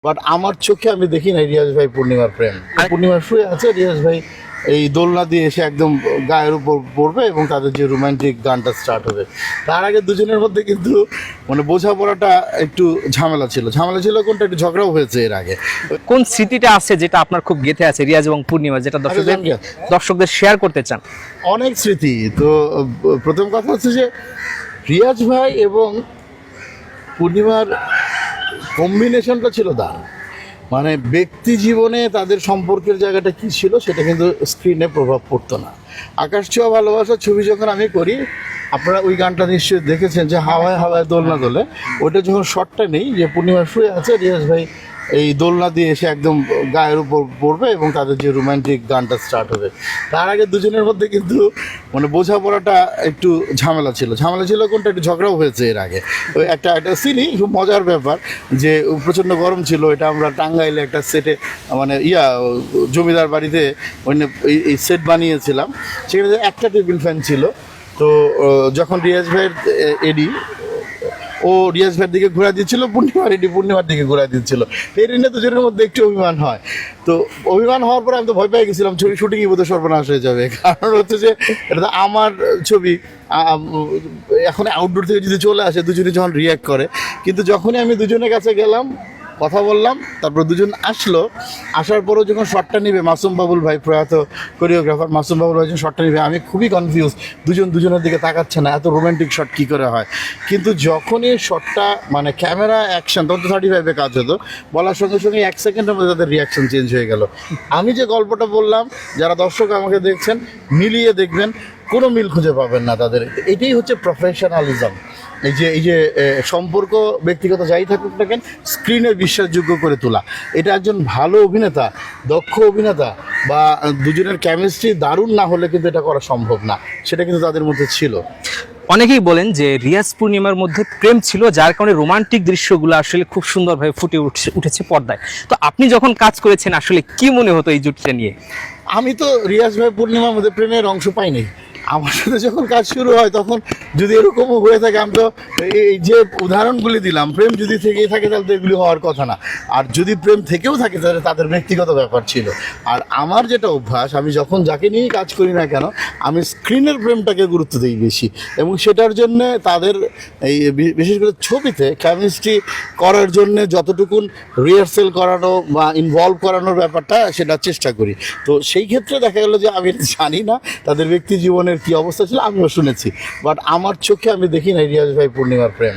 But আমার চোখে আমি দেখি না রিয়াজ ভাই পূর্ণিমার প্রেম। পূর্ণিমা শুয়ে আছে, রিয়াজ ভাই এই দোলনা দিয়ে এসে একদম গায়ের উপর পড়বে এবং তাদের যে রোমান্টিক গানটা স্টার্ট হবে। তার আগে দুজনের মধ্যে কিন্তু মানে বোঝাপড়াটা একটু ঝামেলা ছিল কোনটা, একটু ঝগড়াও হয়েছে এর আগে। কোন স্মৃতিটা আছে যেটা আপনার খুব গেঁথে আছে রিয়াজ এবং পূর্ণিমা, যেটা দর্শকদের শেয়ার করতে চান? অনেক স্মৃতি। তো প্রথম কথা হচ্ছে যে রিয়াজ ভাই এবং পূর্ণিমার কম্বিনেশনটা ছিল দারুণ। মানে ব্যক্তি জীবনে তাদের সম্পর্কের জায়গাটা কী ছিল সেটা কিন্তু স্ক্রিনে প্রভাব পড়তো না। আকাশ ছোঁয়া ভালোবাসার ছবি যখন আমি করি, আপনারা ওই গানটা নিশ্চয়ই দেখেছেন যে হাওয়ায় হাওয়ায় দোলনা দোলে, ওইটা যখন শটটা নেই যে পূর্ণিমা শুয়ে আছে, রিয়াজ ভাই এই দোলনা দিয়ে এসে একদম গায়ের উপর পড়বে এবং তাদের যে রোমান্টিক গানটা স্টার্ট হবে। তার আগে দুজনের মধ্যে কিন্তু মানে বোঝাপড়াটা একটু ঝামেলা ছিল কোনটা, একটু ঝগড়াও হয়েছে এর আগে। ওই একটা সিনি খুব মজার ব্যাপার যে প্রচণ্ড গরম ছিল, এটা আমরা টাঙ্গাইলে একটা সেটে মানে জমিদার বাড়িতে এই সেট বানিয়েছিলাম। সেখানে একটা টেবিল ফ্যান ছিল। তো যখন রিয়াজ ভাইয়ের এডি ও রিয়াজ ভাইয়ের দিকে ঘোরা দিচ্ছিল, পূর্ণিমার দিকে ঘোরা দিচ্ছিল। এর নিয়ে দুজনের মধ্যে একটু অভিমান হয়। তো অভিমান হওয়ার পরে আমি তো ভয় পেয়ে গেছিলাম ছবি শুটিংই বোধহয় সর্বনাশ হয়ে যাবে। কারণ হচ্ছে যে এটা তো আমার ছবি, এখন আউটডোর থেকে যদি চলে আসে দুজনে যখন রিয়্যাক্ট করে। কিন্তু যখনই আমি দুজনের কাছে গেলাম, কথা বললাম, তারপর দুজন আসার পরেও যখন শটটা নিবে মাসুম বাবুল ভাই, প্রয়াত কোরিওগ্রাফার মাসুম বাবুল ভাই যখন শটটা নিবে, আমি খুবই কনফিউজ, দুজনের দিকে তাকাচ্ছে না, এত রোমান্টিক শট কী করে হয়। কিন্তু যখনই শটটা মানে ক্যামেরা অ্যাকশন, তখন তো 35-এ কাজ হতো, বলার সঙ্গে সঙ্গে 1 সেকেন্ডের মধ্যে তাদের রিয়াকশন চেঞ্জ হয়ে গেল। আমি যে গল্পটা বললাম, যারা দর্শক আমাকে দেখছেন মিলিয়ে দেখবেন, কোনো মিল খুঁজে পাবেন না তাদের। এটাই হচ্ছে প্রফেশনালিজম। এই যে সম্পর্ক ব্যক্তিগত যাই থাকুক না কেন, স্ক্রিনে বিশ্বাসযোগ্য করে তোলা। এটা একজন ভালো অভিনেতা, দক্ষ অভিনেতা বা দুজনের কেমিস্ট্রি দারুণ না হলে কিন্তু এটা করা সম্ভব না। সেটা কিন্তু তাদের মধ্যে ছিল। অনেকেই বলেন যে রিয়াজ পূর্ণিমার মধ্যে প্রেম ছিল, যার কারণে রোমান্টিক দৃশ্যগুলো আসলে খুব সুন্দরভাবে ফুটে উঠেছে পর্দায়। তো আপনি যখন কাজ করেছেন আসলে কি মনে হতো এই জুটিটা নিয়ে? আমি তো রিয়াজ ভাই পূর্ণিমার মধ্যে প্রেমের অংশ পাইনি। আমার সাথে যখন কাজ শুরু হয় তখন যদি এরকমও হয়ে থাকে, আমি তো এই যে উদাহরণগুলি দিলাম, প্রেম যদি থেকেই থাকে তাহলে তো এগুলি হওয়ার কথা না। আর যদি প্রেম থেকেও থাকে তাহলে তাদের ব্যক্তিগত ব্যাপার ছিল। আর আমার যেটা অভ্যাস, আমি যখন যাকে নিয়েই কাজ করি না কেন, আমি স্ক্রিনের প্রেমটাকে গুরুত্ব দিই বেশি। এবং সেটার জন্যে তাদের এই বিশেষ করে ছবিতে কেমিস্ট্রি করার জন্যে যতটুকুন রিহার্সেল করানো বা ইনভলভ করানোর ব্যাপারটা, সেটা চেষ্টা করি। তো সেই ক্ষেত্রে দেখা গেলো যে আমি জানি না তাদের ব্যক্তি জীবনের কি অবস্থা ছিল, আমিও শুনেছি, বাট আমার চোখে আমি দেখি না রিয়াজ ভাই পূর্ণিমার প্রেম।